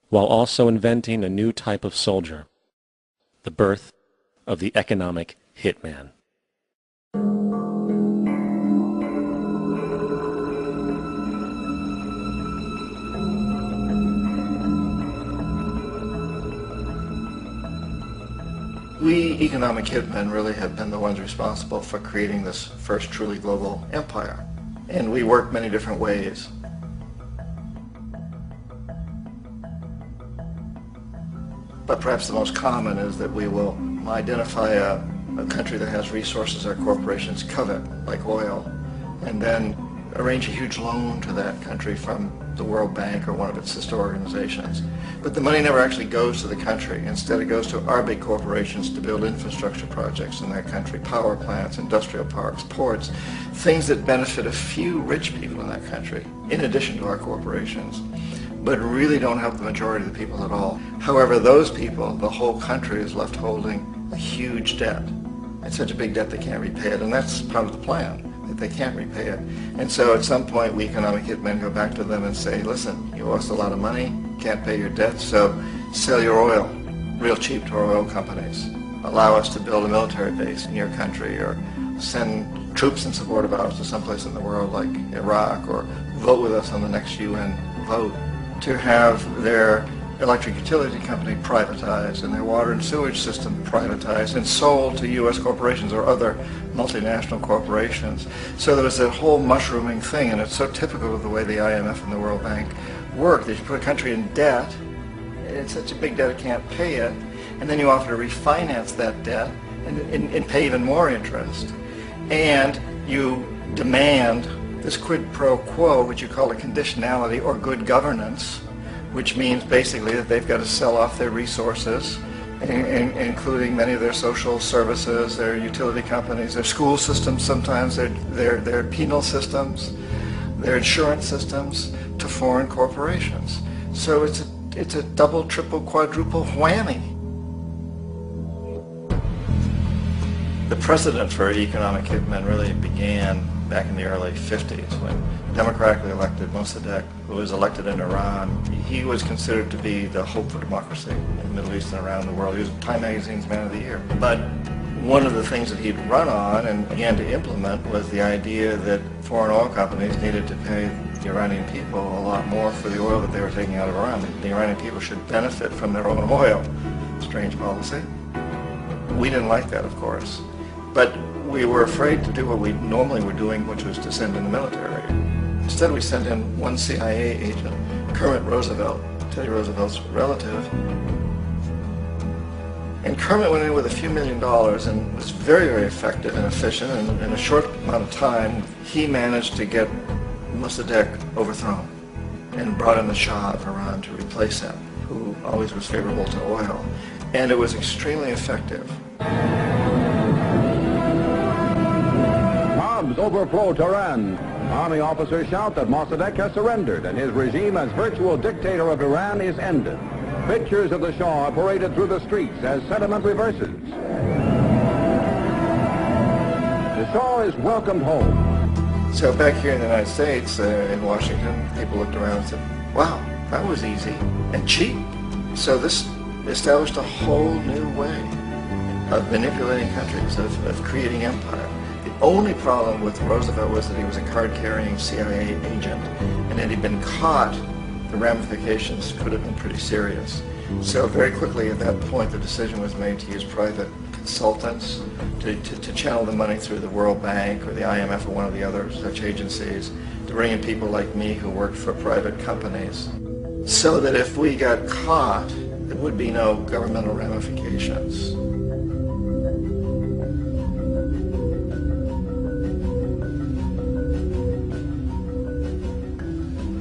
while also inventing a new type of soldier, the birth of the economic hitman. We economic hitmen really have been the ones responsible for creating this first truly global empire. And we work many different ways. But perhaps the most common is that we will identify a country that has resources our corporations covet, like oil, and then arrange a huge loan to that country from the World Bank or one of its sister organizations. But the money never actually goes to the country. Instead, it goes to our big corporations to build infrastructure projects in that country, power plants, industrial parks, ports, things that benefit a few rich people in that country, in addition to our corporations, but really don't help the majority of the people at all. However, those people, the whole country is left holding a huge debt. It's such a big debt they can't repay it, and that's part of the plan, that they can't repay it. And so at some point, we economic hitmen go back to them and say, listen, you owe us a lot of money, can't pay your debt, so sell your oil real cheap to our oil companies. Allow us to build a military base in your country, or send troops in support of ours to someplace in the world like Iraq, or vote with us on the next UN vote. To have their electric utility company privatized and their water and sewage system privatized and sold to U.S. corporations or other multinational corporations. So there was that whole mushrooming thing, and it's so typical of the way the IMF and the World Bank work, that you put a country in debt, it's such a big debt it can't pay it, and then you offer to refinance that debt and pay even more interest. And you demand this quid pro quo, which you call a conditionality or good governance, which means basically that they've got to sell off their resources, including many of their social services, their utility companies, their school systems sometimes, their penal systems, their insurance systems, to foreign corporations. So it's a double, triple, quadruple whammy. The precedent for economic hitmen really began back in the early 50s when democratically elected Mossadegh, who was elected in Iran, he was considered to be the hope for democracy in the Middle East and around the world. He was Time Magazine's Man of the Year. But one of the things that he'd run on and began to implement was the idea that foreign oil companies needed to pay the Iranian people a lot more for the oil that they were taking out of Iran. The Iranian people should benefit from their own oil. Strange policy. We didn't like that, of course. But we were afraid to do what we normally were doing, which was to send in the military. Instead, we sent in one CIA agent, Kermit Roosevelt, Teddy Roosevelt's relative. And Kermit went in with a few $1 million and was very, very effective and efficient. And in a short amount of time, he managed to get Mossadegh overthrown and brought in the Shah of Iran to replace him, who always was favorable to oil. And it was extremely effective. Mobs overflow Tehran. Army officers shout that Mossadegh has surrendered and his regime as virtual dictator of Iran is ended. Pictures of the Shah are paraded through the streets as sentiment reverses. The Shah is welcomed home. So back here in the United States, in Washington, people looked around and said, wow, that was easy and cheap. So this established a whole new way of manipulating countries, of creating empire. The only problem with Roosevelt was that he was a card-carrying CIA agent, and had he been caught, the ramifications could have been pretty serious. So very quickly at that point, the decision was made to use private consultants to channel the money through the World Bank or the IMF or one of the other such agencies, to bring in people like me who worked for private companies, so that if we got caught, there would be no governmental ramifications.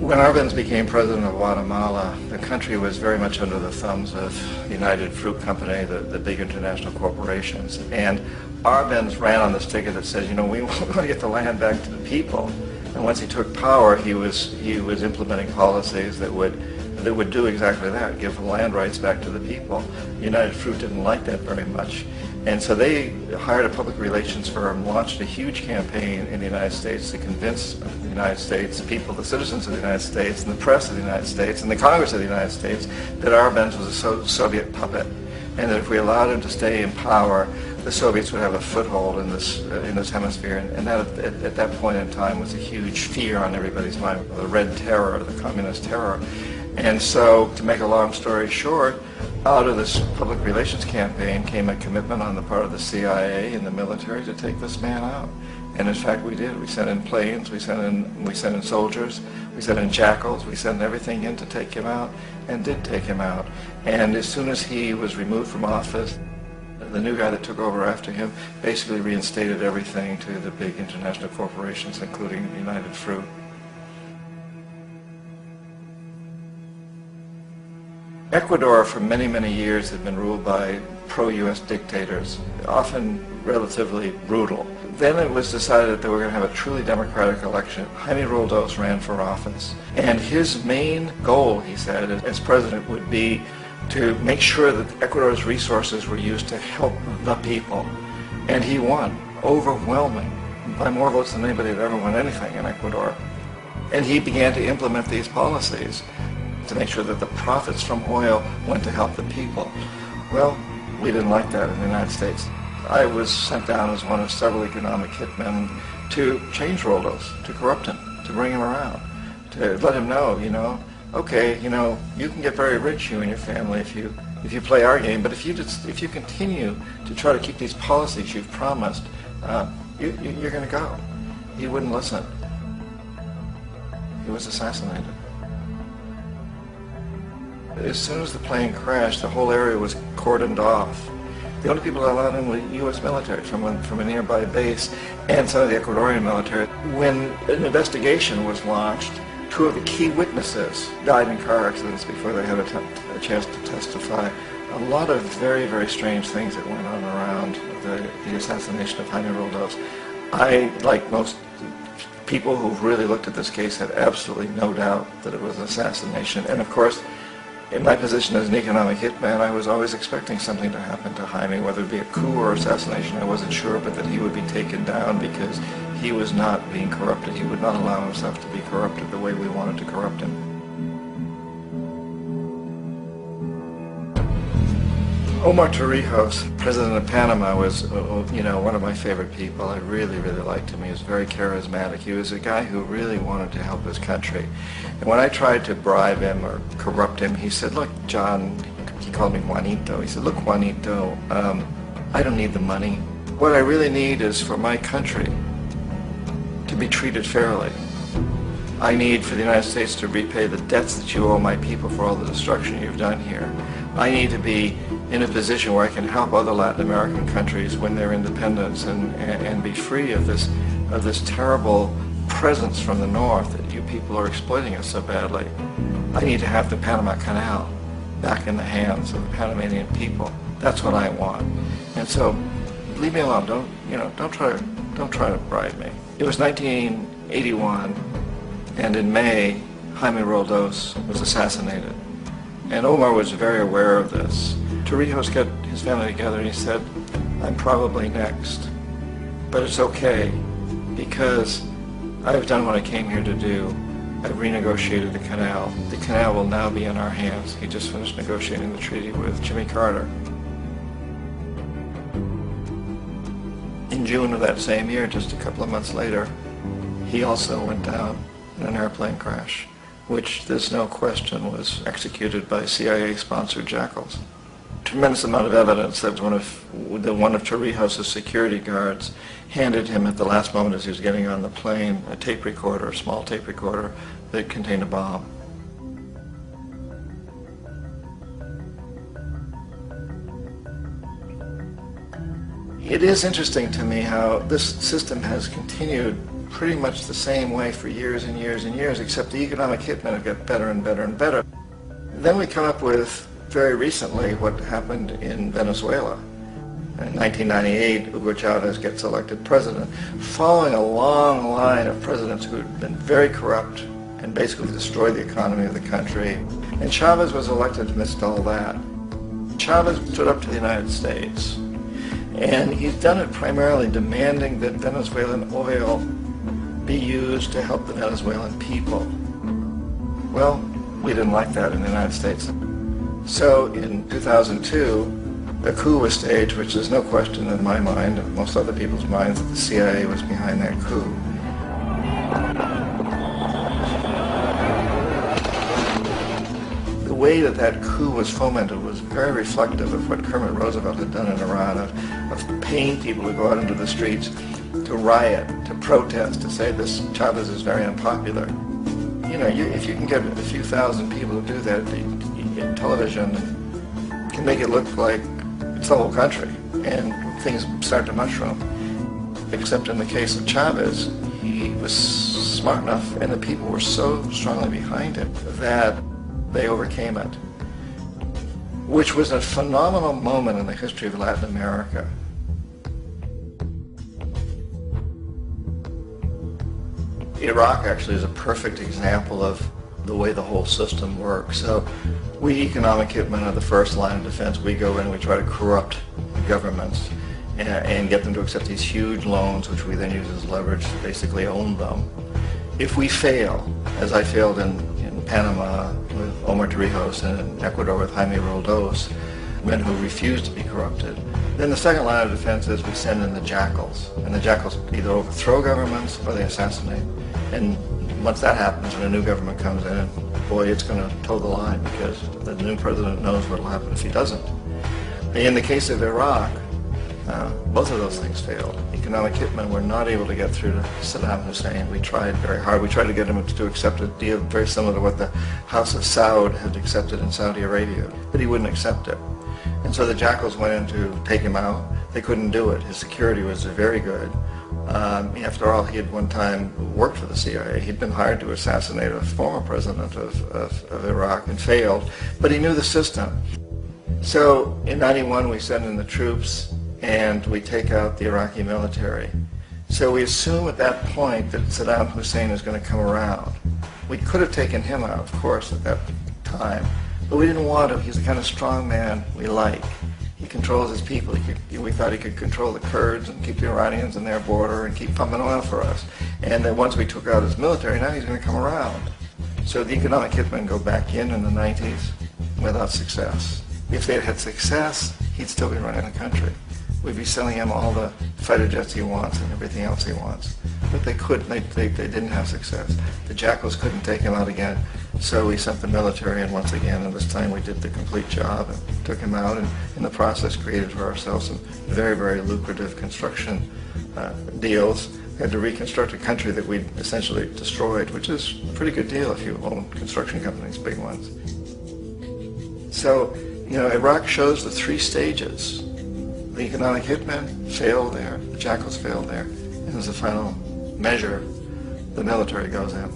When Arbenz became president of Guatemala, the country was very much under the thumbs of United Fruit Company, the big international corporations. And Arbenz ran on this ticket that says, you know, we want to get the land back to the people. And once he took power, he was implementing policies that would do exactly that, give the land rights back to the people. United Fruit didn't like that very much. And so they hired a public relations firm, launched a huge campaign in the United States to convince the United States people, the citizens of the United States, and the press of the United States, and the Congress of the United States, that Arbenz was a Soviet puppet, and that if we allowed him to stay in power, the Soviets would have a foothold in this hemisphere. And that at that point in time was a huge fear on everybody's mind, the Red Terror, the Communist terror. And so, to make a long story short, out of this public relations campaign came a commitment on the part of the CIA and the military to take this man out. And in fact, we did. We sent in planes, we sent in soldiers, we sent in jackals, we sent everything in to take him out, and did take him out. And as soon as he was removed from office, the new guy that took over after him basically reinstated everything to the big international corporations, including United Fruit. Ecuador for many, many years had been ruled by pro-U.S. dictators, often relatively brutal. Then it was decided that they were going to have a truly democratic election. Jaime Roldos ran for office, and his main goal, he said, as president would be to make sure that Ecuador's resources were used to help the people. And he won, overwhelming, by more votes than anybody had ever won anything in Ecuador. And he began to implement these policies to make sure that the profits from oil went to help the people. Well, we didn't like that in the United States. I was sent down as one of several economic hitmen to change Roldos, to corrupt him, to bring him around, to let him know, okay, you can get very rich, you and your family, if you play our game, but if you continue to try to keep these policies you've promised, you're going to go. He wouldn't listen. He was assassinated. As soon as the plane crashed, the whole area was cordoned off. The only people allowed in were U.S. military from a nearby base and some of the Ecuadorian military. When an investigation was launched, two of the key witnesses died in car accidents before they had a chance to testify. A lot of very, very strange things that went on around the assassination of Jaime Roldos. I, like most people who've really looked at this case, had absolutely no doubt that it was an assassination. And of course, in my position as an economic hitman, I was always expecting something to happen to Jaime, whether it be a coup or assassination, I wasn't sure, but that he would be taken down because he was not being corrupted. He would not allow himself to be corrupted the way we wanted to corrupt him. Omar Torrijos, president of Panama, was one of my favorite people. I really, really liked him. He was very charismatic. He was a guy who really wanted to help his country. And when I tried to bribe him or corrupt him, he said, look, John, he called me Juanito. He said, look, Juanito, I don't need the money. What I really need is for my country to be treated fairly. I need for the United States to repay the debts that you owe my people for all the destruction you've done here. I need to be in a position where I can help other Latin American countries win their independence and be free of this terrible presence from the north that you people are exploiting us so badly. I need to have the Panama Canal back in the hands of the Panamanian people. That's what I want. And so, leave me alone. Don't try to bribe me. It was 1981, and in May, Jaime Roldos was assassinated. And Omar was very aware of this. Torrijos got his family together and he said, I'm probably next, but it's okay because I've done what I came here to do. I've renegotiated the canal. The canal will now be in our hands. He just finished negotiating the treaty with Jimmy Carter. In June of that same year, just a couple of months later, he also went down in an airplane crash, which there's no question was executed by CIA-sponsored jackals. Tremendous amount of evidence that one of Torrijos' security guards handed him at the last moment as he was getting on the plane a tape recorder, a small tape recorder that contained a bomb. It is interesting to me how this system has continued pretty much the same way for years and years and years, except the economic hitmen have got better and better and better. Then we come up with, very recently, what happened in Venezuela. In 1998, Hugo Chavez gets elected president, following a long line of presidents who had been very corrupt and basically destroyed the economy of the country. And Chavez was elected amidst all that. Chavez stood up to the United States And he's done it primarily demanding that Venezuelan oil be used to help the Venezuelan people. Well, we didn't like that in the United States. So in 2002, a coup was staged, which there's no question in my mind, and most other people's minds, that the CIA was behind that coup. The way that that coup was fomented was very reflective of what Kermit Roosevelt had done in Iran, of paying people to go out into the streets, to riot, to protest, to say this Chavez is very unpopular. You know, if you can get a few thousand people to do that, television can make it look like it's the whole country, and things start to mushroom. Except in the case of Chavez, he was smart enough, and the people were so strongly behind him that they overcame it, which was a phenomenal moment in the history of Latin America. Iraq actually is a perfect example of the way the whole system works. So we economic hitmen are the first line of defense. We go in and we try to corrupt governments and get them to accept these huge loans, which we then use as leverage to basically own them. If we fail, as I failed in Panama with Omar Torrijos and in Ecuador with Jaime Roldos, men who refused to be corrupted, then the second line of defense is we send in the jackals. And the jackals either overthrow governments or they assassinate. And once that happens, when a new government comes in, boy, it's going to toe the line, because the new president knows what will happen if he doesn't. In the case of Iraq, both of those things failed. Economic hitmen were not able to get through to Saddam Hussein. We tried very hard. We tried to get him to accept a deal very similar to what the House of Saud had accepted in Saudi Arabia, but he wouldn't accept it. And so the jackals went in to take him out. They couldn't do it. His security was very good. After all, he had one time worked for the CIA. He'd been hired to assassinate a former president of Iraq and failed, but he knew the system. So in '91 we send in the troops and we take out the Iraqi military. So we assume at that point that Saddam Hussein is going to come around. We could have taken him out, of course, at that time, but we didn't want him. He's the kind of strong man we like. He controls his people. We thought he could control the Kurds and keep the Iranians in their border and keep pumping oil for us. And then once we took out his military, now he's going to come around. So the economic hitmen go back in the 90s without success. If they had had success, he'd still be running the country. We'd be selling him all the fighter jets he wants and everything else he wants. But they couldn't. They didn't have success. The jackals couldn't take him out again. So we sent the military in once again, and this time we did the complete job and took him out, and in the process created for ourselves some very, very lucrative construction deals. We had to reconstruct a country that we'd essentially destroyed, which is a pretty good deal if you own construction companies, big ones. So, you know, Iraq shows the three stages. The economic hitmen failed there, the jackals failed there, and as a final measure, the military goes in.